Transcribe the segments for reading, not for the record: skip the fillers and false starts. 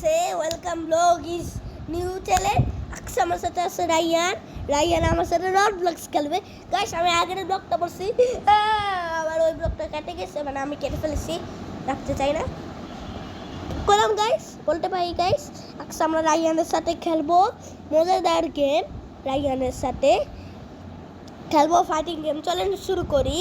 আছে welcome blog is new channel. আমার সাথে আছে রাইয়ান আমার সাথে রড ব্লগস খেলবে। গাইস আমি আগের ব্লগটা বলছি, আবার ওই ব্লগটা কেটে গেছে, মানে আমি কেটে ফেলেছি, রাখতে চাই না করলাম। গাইস বলতে পারি গাইস, আজকে আমরা রাইয়ানের সাথে খেলবো মজাদার গেম। রাইয়ানের সাথে খেলবো ফাইটিং গেম। চলেন শুরু করি।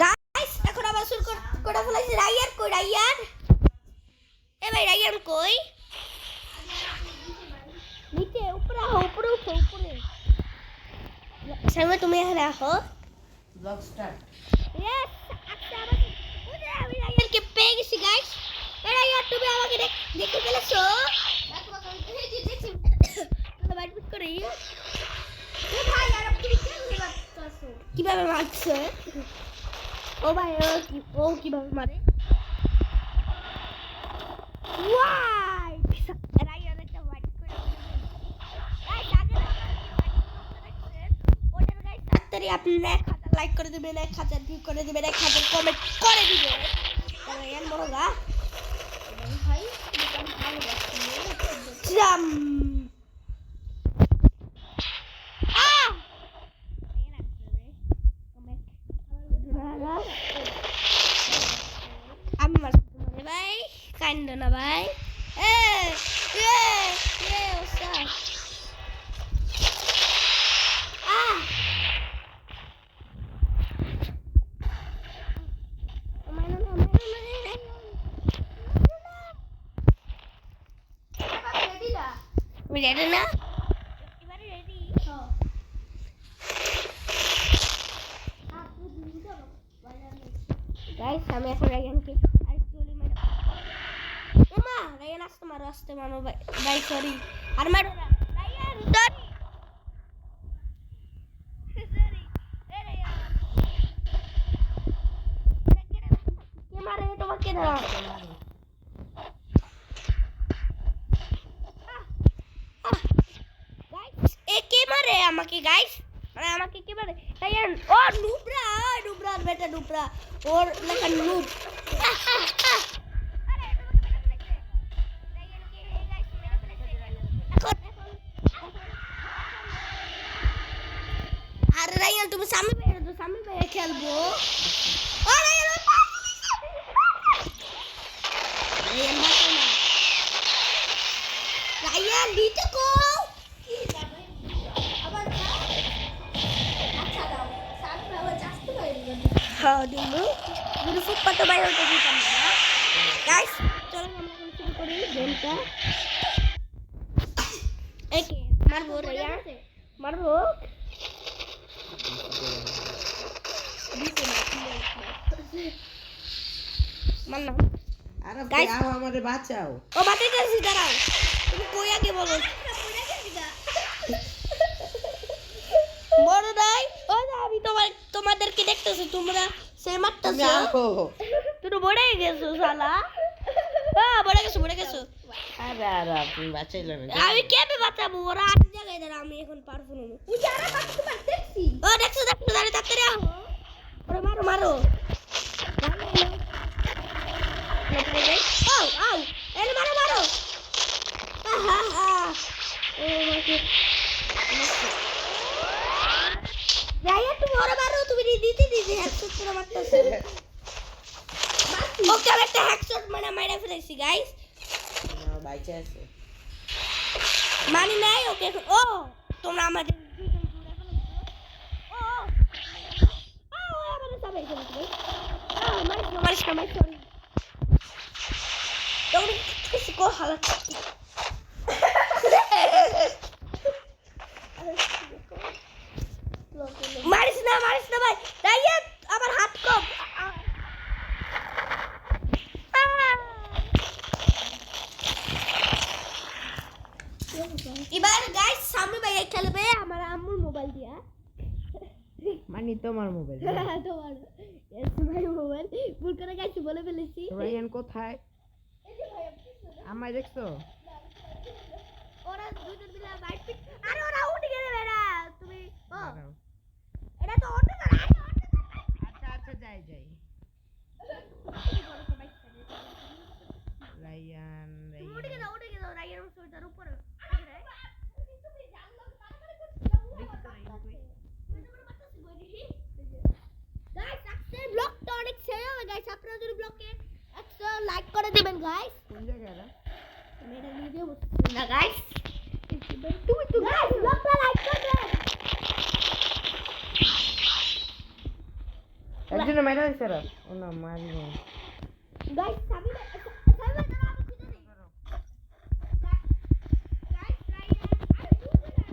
গাইস এখন আবার শুরু করে ফেলেছি। রাইয়ান কই? রাইয়ান এ ভাই, রাইয়ান কই? নিচে উপরে আহ, উপরে উঠো, উপরে সামনে তুমি এখানে আহো। Blog start. ইয়েস, আচ্ছা আমি রাইয়ানকে পেয়ে গেছি। গাইস রাইয়ান তুমি আমাকে দেখতে পেলেছো? বাইট করে ভাই, আর তুমি কেমনে মারছো? কিভাবে মারছো? ও ভাই ও কিভাবে মারে? ওয়াই রাইয়ান একটা বাইট করে গাইস আগে ওটার গাইস তাড়াতাড়ি আপনি 1000 লাইক করে দিবেন, 1000 ভিউ করে দিবেন, 1000 কমেন্ট করে দিবেন। রাইয়ান মরগা ভাই জাম আমি মারছি তোমারে ভাই, কান্দ না ভাই। এ এ এ ওসা ready na? Everybody ready? Guys, আমি এখন রায়ানকে আরেকটু ওলি মারো। ওমা রায়ান আসতে মারো ভাই সরি। আর মারো না রায়ান, সরি সরি। এ রায়ান কে মারে তোমাকে? না মারে আমাকে গাইস, মানে আমাকে কি মারে রায়ান? ও নুবরা বেটা নুবরা, ওর লেখা নুব। আরে রায়ান তুমি সামনে বাইরে খেলবো। ও রায়ান রায়ান দিতে কো হ্যাঁ দিমু যদি ফুটপাতে বাইরে হতে দিতাম না। গাইস চলো আমরা শুরু করি গেমটা। একে মারবো রায়ান, মারবো মারলাম। আরে গাইস আমারে বাঁচাও। ও বাঁচাইতেছি, দাঁড়াও। তুমি কই আগে বলো। বড় নাই ও না, আমি তোমাদেরকে দেখতেছি, তোমরা সে মারতেছো। তুমি বড়ে গেছো শালা। বড়ে গেছো। আরে আপনি বাঁচাইলেন না। আমি কেমনে বাঁচাবো? ওরা আট জায়গায় দাঁড়া, আমি এখন পারবো না। ওই যারা বাঁচতে পারতেছি। ও দেখছো দাঁড়া তাড়াতাড়ি আও। ওরে মারো আও এলে মারো আহা ও মাকে রাইয়া তুমি ওরে মারো, তুমি দিতে হেডশট করে মারতেছো। ওকে আমি একটা হেডশট মেরে ফেলেছি গাইস। না বাইচে আছে মানি নাই ওকে। ও তোমরা আমাদের দুইজন ঘুরে ফেলেছো। ও আমাদের সবাই ফেলেছো। মারিস সরি তোমরা কিছু কো হালাত মারিস না ভাই রাইয়ান, আমার হাত কম। এবার গাইস সামনে ভাইয়া খেলবে আমার আম্মুর মোবাইল দিয়া, মানে তোমার মোবাইল। তোমার ভাই মোবাইল ভুল করে গাইস বলে ফেলেছি। রায়ান কোথায়? আমায় দেখছো? ওরা দুজন মিলে বাইট পিট। আরে ওরা উঠে গেলে বেটা তুমি। ও এটা তো অন্য না। আচ্ছা যাই গাইস কোন জায়গায় রে? আমি এটা ভিডিও করছি না গাইস তুমি তো গাইস ব্লগটা লাইক করবে একজন মেরে দিছে রে। ও না মারি না। গাইস সাবি দাঁড়া আমি ভিডিও নেই গাইস রাইয়া আরে বুঝবে না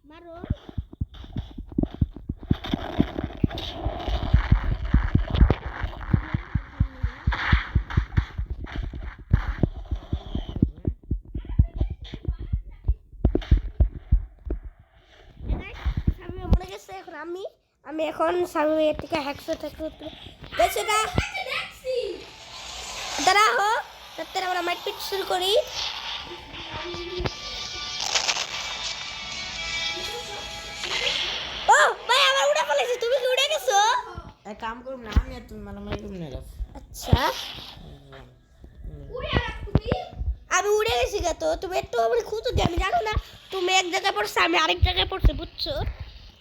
মারো মনে গেছে এখন আমি এখন স্বামী এর থেকে হ্যাকশো থেকে গেছে না দাঁড়া হো তারপরে আমরা মাইটপিট শুরু করি ও ভাই আমার উড়ে পড়েছে তুমি কি উড়ে গেছো এক কাম করুম না আমি আর তুমি মারামারি করুম না রে। আচ্ছা আমি উড়ে গেছি গা তো তুমি একটু আমার খুঁজো যে আমি জানো না তুমি এক জায়গায় পড়ছো আমি আরেক জায়গায় পড়ছি বুঝছো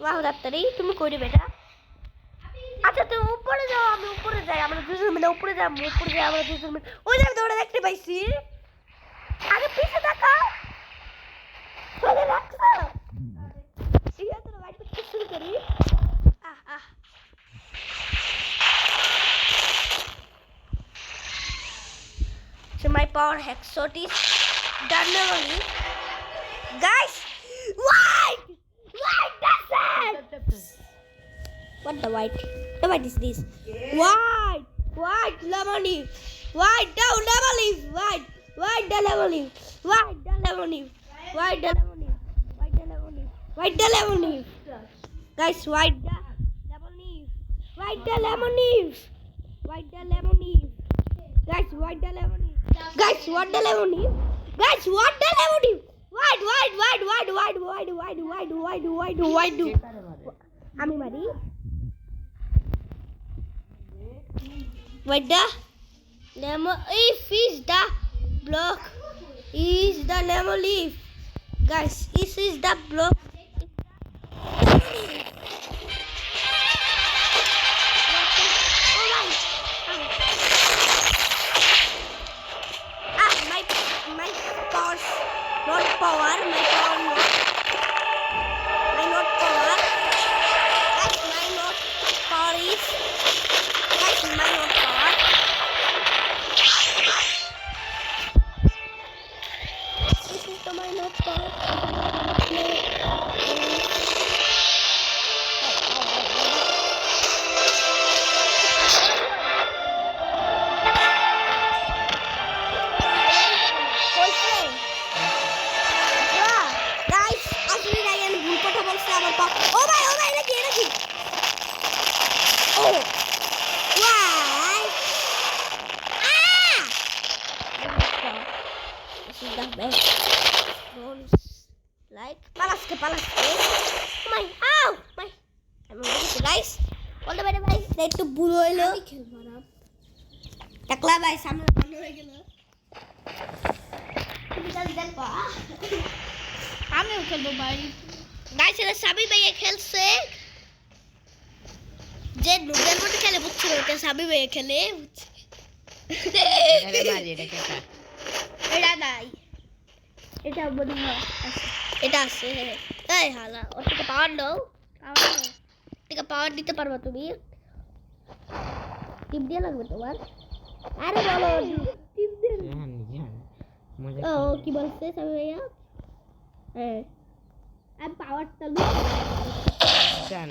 বাহ ডাক্তারি তুমি কই দিবে এটা আচ্ছা তুমি উপরে যাও আমি উপরে যাই আমরা দুজন মিলে উপরে যাই আমরা দুজন মিলে ওই যে আমি দৌড়ে দেখতে পাইছি আগে পিছে তাকাও ওই রাখছো ঠিক আছে তো বাইট করতে শুরু করি আহ আহ So my power hexot is done already. Guys, white! White does it! What the white? The white is this. White! White lemon leaf. White down lemon leaf. White. White the lemon leaf. White the lemon leaf. White the lemon leaf. White the lemon leaf. White the lemon leaf. Guys, white the lemon leaf. White the lemon leaf. White the lemon leaf. Guys, what the lemon leaf? Guys, what the lemon leaf? Guys, what the lemon leaf? White. আমি মারি What the lemon leaf is the block is the lemon leaf. Guys, this is the block. Not power, my power not. My not power. That's my not power is. That's my not power. This is the my not power. Palaske. My, ow, my. I'm ready, guys. All the way, guys. Let's do bulo. Takla, guys. Samne bando hoye gelo. তুমি কাছে দেখো আমিও খেলবো ভাই guys এরা সাবি ভাই খেলছে যে নুডল মধ্যে খেলে বুঝছো ওটা সাবি ভাই খেলে আরে মারি এটা কেটা এটা নাই এটা বলি না এটা আছে এই হালা ওর থেকে পাওয়ার দাও থেকে পাওয়ার দিতে পারবে তুমি টিপ দিয়ে লাগবে তোমার আরে বলো টিপ দিয়ে ও কি বলছে সাবি ভাইয়া আমি পাওয়ারটা লুজ জান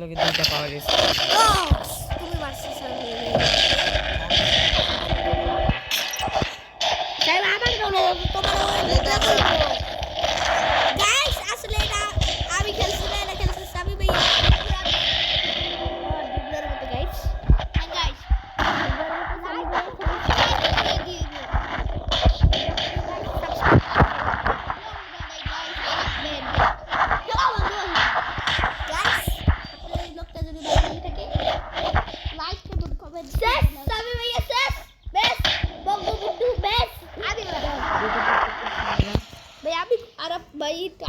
লোকে দুইটা পাওয়ার আছে তুমি মারছো সাবি তাই আমার গাইস আসলে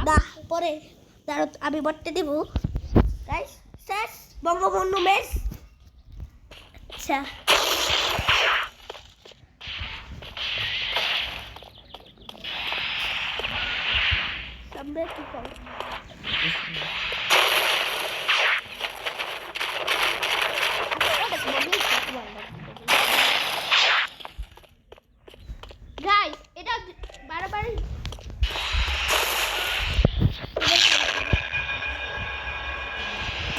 না পরে দাঁড়ো আমি বটতে দিব গাইস শেষ বঙ্গবন্ধু মেস আচ্ছা সামনে কি করো গাইস এটা বারবার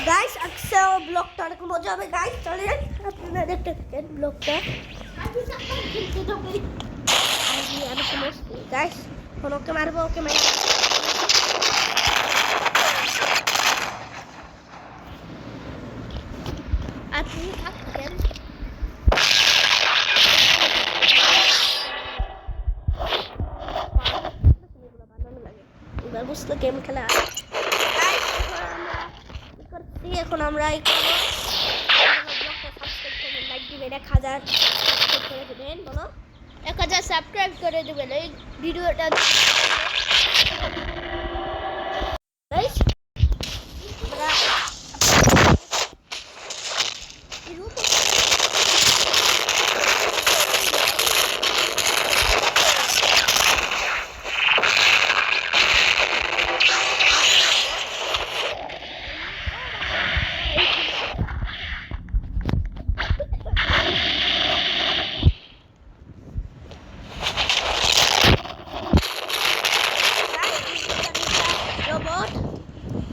গাইস আচ্ছা ব্লগটা অনেক মজা হবে গাইস চলে আপনারা দেখতে থাকেন ব্লগটা আমি সমস্ত গাইস ফোন ওকে মারবো ওকে মারবো আপনি থাকেন এবার বুঝতে গেম খেলা এখন আমরা লাইক দিবেন 1000 করে দেবেন বলো 1000 সাবস্ক্রাইব করে দেবেন এই ভিডিওটা guys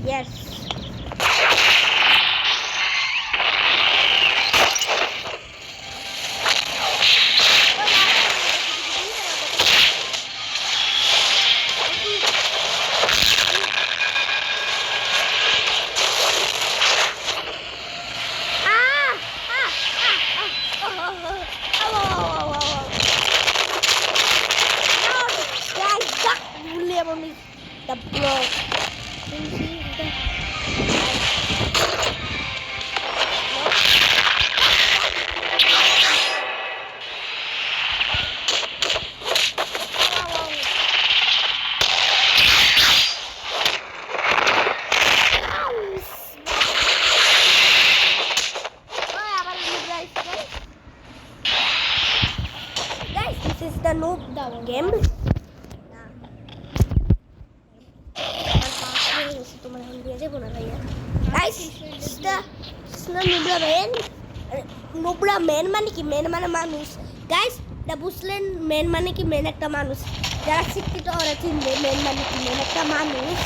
Yes. The block. This is the noob game. Guys, নুবরা মেন মানে কি মেন মানে মানুষ গাইস এটা বুঝলেন মেন মানে কি মেন একটা মানুষ যারা শিক্ষিত ওরা চিনবে মেন মানে কি মেন একটা মানুষ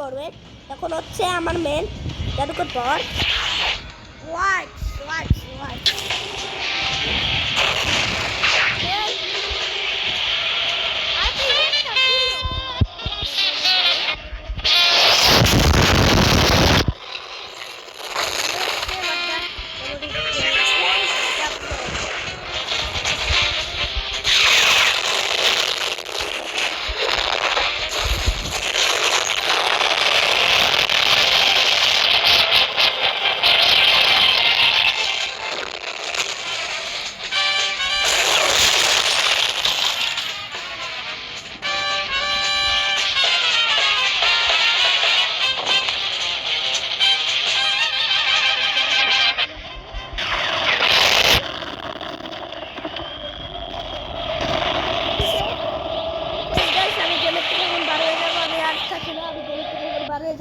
করবেন এখন হচ্ছে আমার মেন জাদুকর পর ওয়াচ ওয়াচ ওয়াচ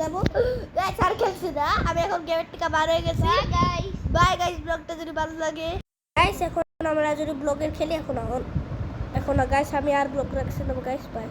যাবো গাইস আর খেলছি না আমি এখন গেমের থেকে বার হয়ে গেছি বাই গাইস ব্লগটা যদি ভালো লাগে গাইস এখন আমরা যদি ব্লগের খেলি এখন গাইস আমি আর ব্লগ রাখছি না গাইস বাই